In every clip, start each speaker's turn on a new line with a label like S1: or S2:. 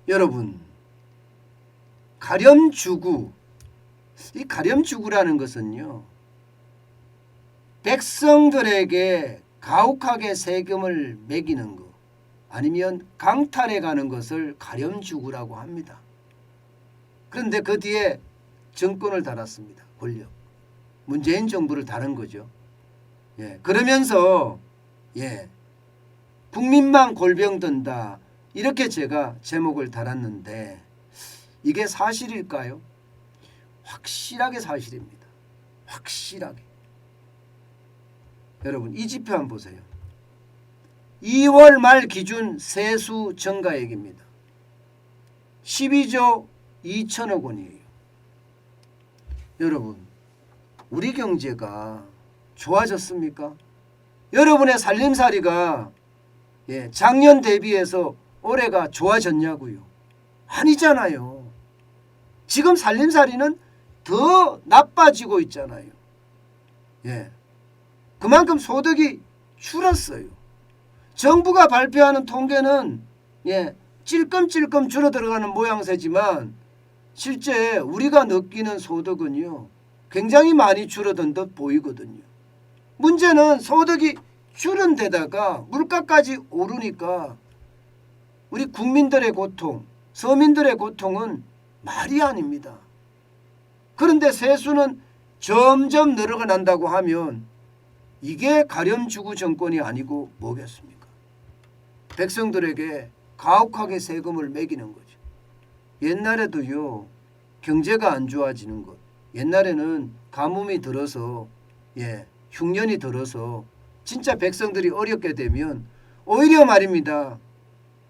S1: 여러분, 가렴주구, 이 가렴주구라는 것은요, 백성들에게 가혹하게 세금을 매기는 것 아니면 강탈해 가는 것을 가렴주구라고 합니다. 그런데 그 뒤에 정권을 달았습니다. 권력. 문재인 정부를 다른 거죠. 그러면서 국민만 골병 든다, 이렇게 제가 제목을 달았는데 이게 사실일까요? 확실하게 사실입니다. 확실하게. 여러분, 이 지표 한번 보세요. 2월 말 기준 세수 증가액입니다. 12조 2천억 원이에요. 여러분, 우리 경제가 좋아졌습니까? 여러분의 살림살이가 작년 대비해서 올해가 좋아졌냐고요? 아니잖아요. 지금 살림살이는 더 나빠지고 있잖아요. 그만큼 소득이 줄었어요. 정부가 발표하는 통계는 찔끔찔끔 줄어들어가는 모양새지만 실제 우리가 느끼는 소득은요, 굉장히 많이 줄어든 듯 보이거든요. 문제는 소득이 줄은 데다가 물가까지 오르니까 우리 국민들의 고통, 서민들의 고통은 말이 아닙니다. 그런데 세수는 점점 늘어난다고 하면 이게 가렴주구 정권이 아니고 뭐겠습니까? 백성들에게 가혹하게 세금을 매기는 거죠. 옛날에도요, 경제가 안 좋아지는 것, 옛날에는 가뭄이 들어서 흉년이 들어서 진짜 백성들이 어렵게 되면 오히려 말입니다,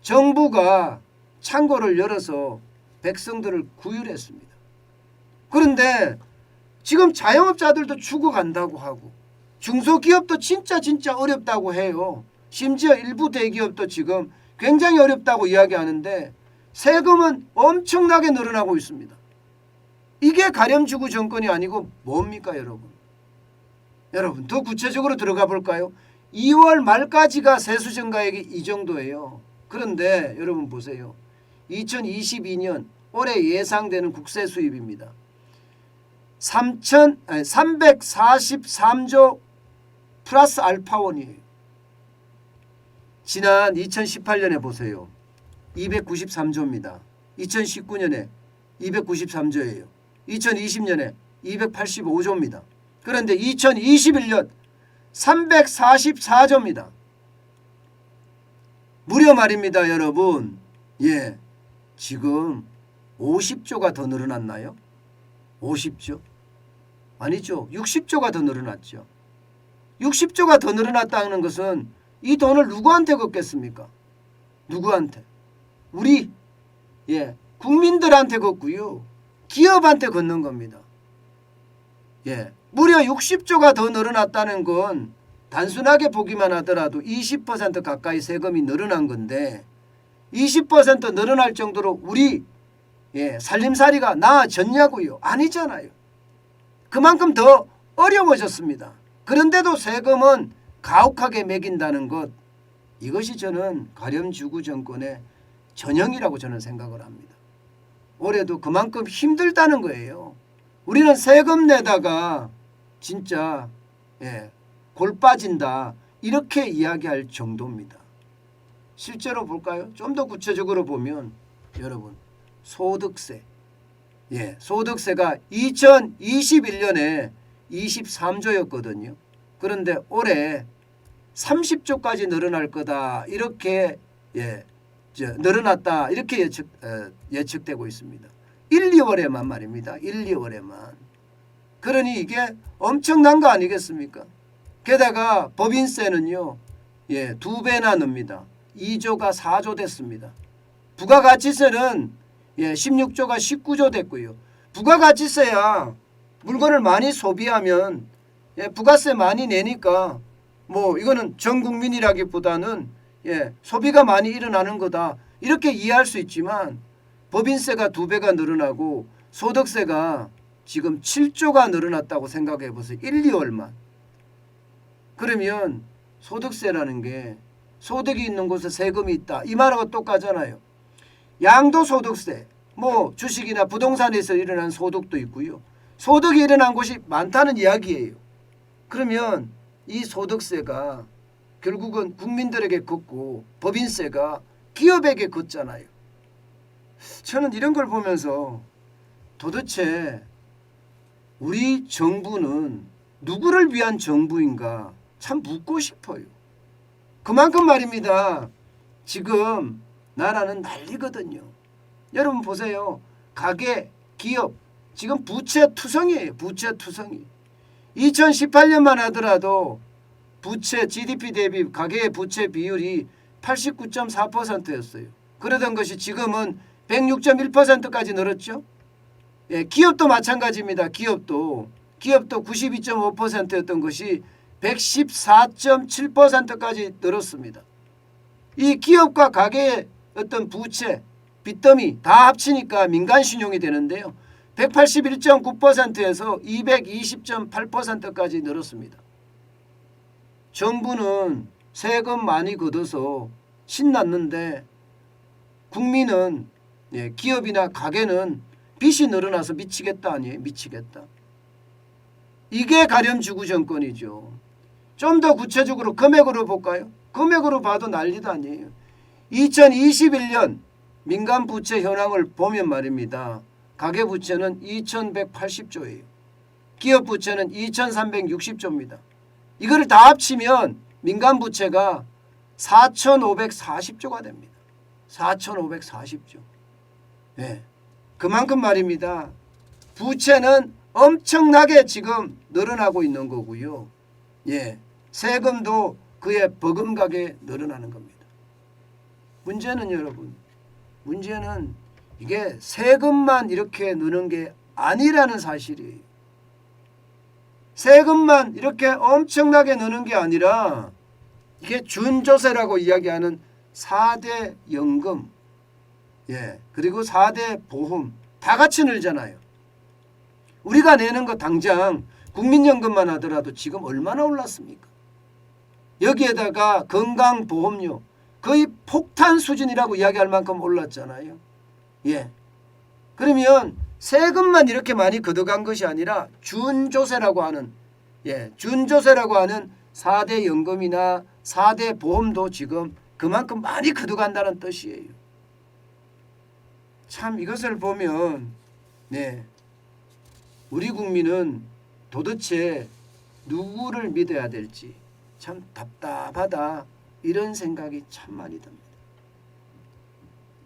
S1: 정부가 창고를 열어서 백성들을 구휼했습니다. 그런데 지금 자영업자들도 죽어간다고 하고 중소기업도 진짜 어렵다고 해요. 심지어 일부 대기업도 지금 굉장히 어렵다고 이야기하는데 세금은 엄청나게 늘어나고 있습니다. 이게 가렴주구 정권이 아니고 뭡니까, 여러분? 여러분, 더 구체적으로 들어가 볼까요? 2월 말까지가 세수 증가액이 이 정도예요. 그런데 여러분 보세요. 2022년 올해 예상되는 국세 수입입니다. 343조 플러스 알파원이에요. 지난 2018년에 보세요. 293조입니다. 2019년에 293조예요. 2020년에 285조입니다. 그런데 2021년 344조입니다. 무려 말입니다, 여러분. 지금 50조가 더 늘어났나요? 50조? 아니죠. 60조가 더 늘어났죠. 60조가 더 늘어났다는 것은 이 돈을 누구한테 걷겠습니까? 누구한테? 우리 국민들한테 걷고요, 기업한테 걷는 겁니다. 무려 60조가 더 늘어났다는 건 단순하게 보기만 하더라도 20% 가까이 세금이 늘어난 건데 20% 늘어날 정도로 우리 살림살이가 나아졌냐고요? 아니잖아요. 그만큼 더 어려워졌습니다. 그런데도 세금은 가혹하게 매긴다는 것, 이것이 저는 가렴주구 정권의 전형이라고 저는 생각을 합니다. 올해도 그만큼 힘들다는 거예요. 우리는 세금 내다가 진짜 골 빠진다, 이렇게 이야기할 정도입니다. 실제로 볼까요? 좀 더 구체적으로 보면 여러분, 소득세, 소득세가 2021년에 23조였거든요. 그런데 올해 30조까지 늘어날 거다, 이렇게 늘어났다, 이렇게 예측되고 있습니다. 1, 2월에만 말입니다. 1, 2월에만. 그러니 이게 엄청난 거 아니겠습니까? 게다가 법인세는요, 2배나 늡니다. 2조가 4조 됐습니다. 부가가치세는 16조가 19조 됐고요. 부가가치세야 물건을 많이 소비하면 부가세 많이 내니까 뭐 이거는 전 국민이라기보다는 소비가 많이 일어나는 거다, 이렇게 이해할 수 있지만 법인세가 2배가 늘어나고 소득세가 지금 7조가 늘어났다고 생각해 보세요. 1, 2월만. 그러면 소득세라는 게 소득이 있는 곳에 세금이 있다, 이 말하고 똑같잖아요. 양도소득세, 뭐 주식이나 부동산에서 일어난 소득도 있고요. 소득이 일어난 곳이 많다는 이야기예요. 그러면 이 소득세가 결국은 국민들에게 걷고 법인세가 기업에게 걷잖아요. 저는 이런 걸 보면서 도대체 우리 정부는 누구를 위한 정부인가 참 묻고 싶어요. 그만큼 말입니다. 지금 나라는 난리거든요. 여러분 보세요. 가계, 기업 지금 부채 투성이에요. 부채 투성이. 2018년만 하더라도 부채 GDP 대비 가계의 부채 비율이 89.4%였어요. 그러던 것이 지금은 106.1%까지 늘었죠. 예, 기업도 마찬가지입니다. 기업도 92.5%였던 것이 114.7%까지 늘었습니다. 이 기업과 가계의 어떤 부채, 빚더미 다 합치니까 민간신용이 되는데요. 181.9%에서 220.8%까지 늘었습니다. 정부는 세금 많이 걷어서 신났는데 국민은 기업이나 가게는 빚이 늘어나서 미치겠다 아니에요. 미치겠다. 이게 가렴주구 정권이죠. 좀 더 구체적으로 금액으로 볼까요? 금액으로 봐도 난리도 아니에요. 2021년 민간 부채 현황을 보면 말입니다. 가계 부채는 2180조예요. 기업 부채는 2360조입니다. 이거를 다 합치면 민간 부채가 4540조가 됩니다. 4540조. 네. 그만큼 말입니다. 부채는 엄청나게 지금 늘어나고 있는 거고요. 예. 세금도 그에 버금가게 늘어나는 겁니다. 문제는 여러분, 문제는 이게 세금만 이렇게 느는 게 아니라는 사실이에요. 세금만 이렇게 엄청나게 느는 게 아니라 이게 준조세라고 이야기하는 4대 연금, 예, 그리고 4대 보험 다 같이 늘잖아요. 우리가 내는 거 당장 국민연금만 하더라도 지금 얼마나 올랐습니까? 여기에다가 건강보험료 거의 폭탄 수준이라고 이야기할 만큼 올랐잖아요. 예. 그러면 세금만 이렇게 많이 걷어간 것이 아니라 준조세라고 하는, 예, 준조세라고 하는 4대 연금이나 4대 보험도 지금 그만큼 많이 걷어간다는 뜻이에요. 참 이것을 보면 네, 우리 국민은 도대체 누구를 믿어야 될지 참 답답하다 이런 생각이 참 많이 듭니다.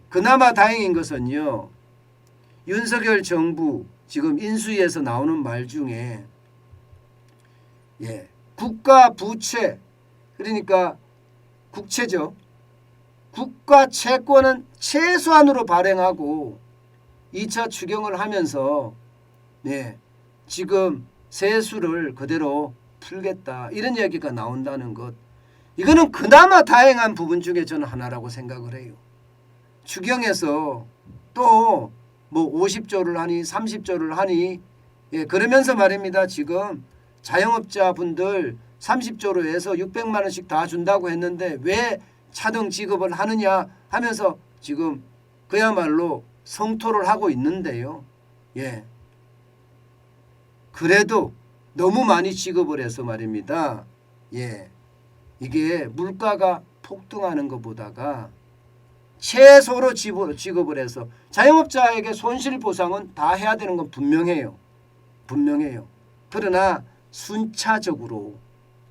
S1: 그나마 다행인 것은요. 윤석열 정부 지금 인수위에서 나오는 말 중에 예, 국가 부채 그러니까 국채죠. 국가 채권은 최소한으로 발행하고 2차 추경을 하면서 네, 지금 세수를 그대로 풀겠다 이런 얘기가 나온다는 것. 이거는 그나마 다행한 부분 중에 저는 하나라고 생각을 해요. 추경에서 또 뭐 50조를 하니 30조를 하니 예, 그러면서 말입니다. 지금 자영업자분들 30조로 해서 600만 원씩 다 준다고 했는데 왜 차등 지급을 하느냐 하면서 지금 그야말로 성토를 하고 있는데요. 예. 그래도 너무 많이 지급을 해서 말입니다. 예. 이게 물가가 폭등하는 것보다가 최소로 지급을 해서 자영업자에게 손실보상은 다 해야 되는 건 분명해요. 분명해요. 그러나 순차적으로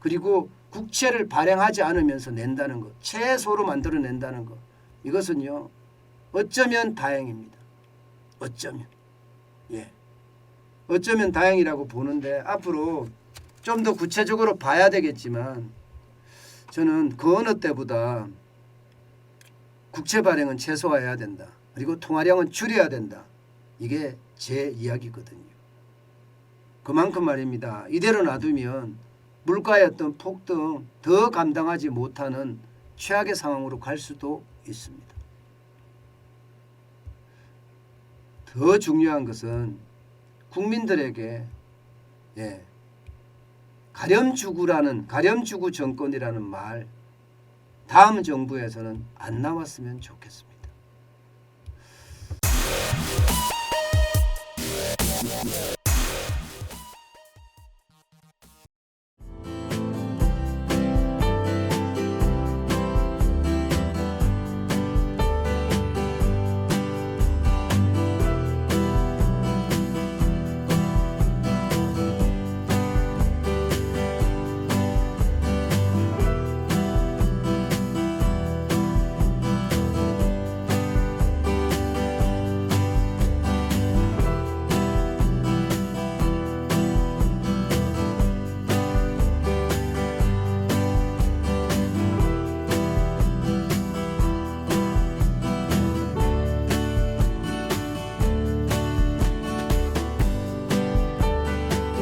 S1: 그리고 국채를 발행하지 않으면서 낸다는 것. 최소로 만들어낸다는 것. 이것은요. 어쩌면 다행입니다. 어쩌면. 예. 어쩌면 다행이라고 보는데 앞으로 좀 더 구체적으로 봐야 되겠지만 저는 그 어느 때보다 국채 발행은 최소화해야 된다. 그리고 통화량은 줄여야 된다. 이게 제 이야기거든요. 그만큼 말입니다. 이대로 놔두면 물가의 어떤 폭등 더 감당하지 못하는 최악의 상황으로 갈 수도 있습니다. 더 중요한 것은 국민들에게 예, 가렴주구 정권이라는 말 다음 정부에서는 안 나왔으면 좋겠습니다.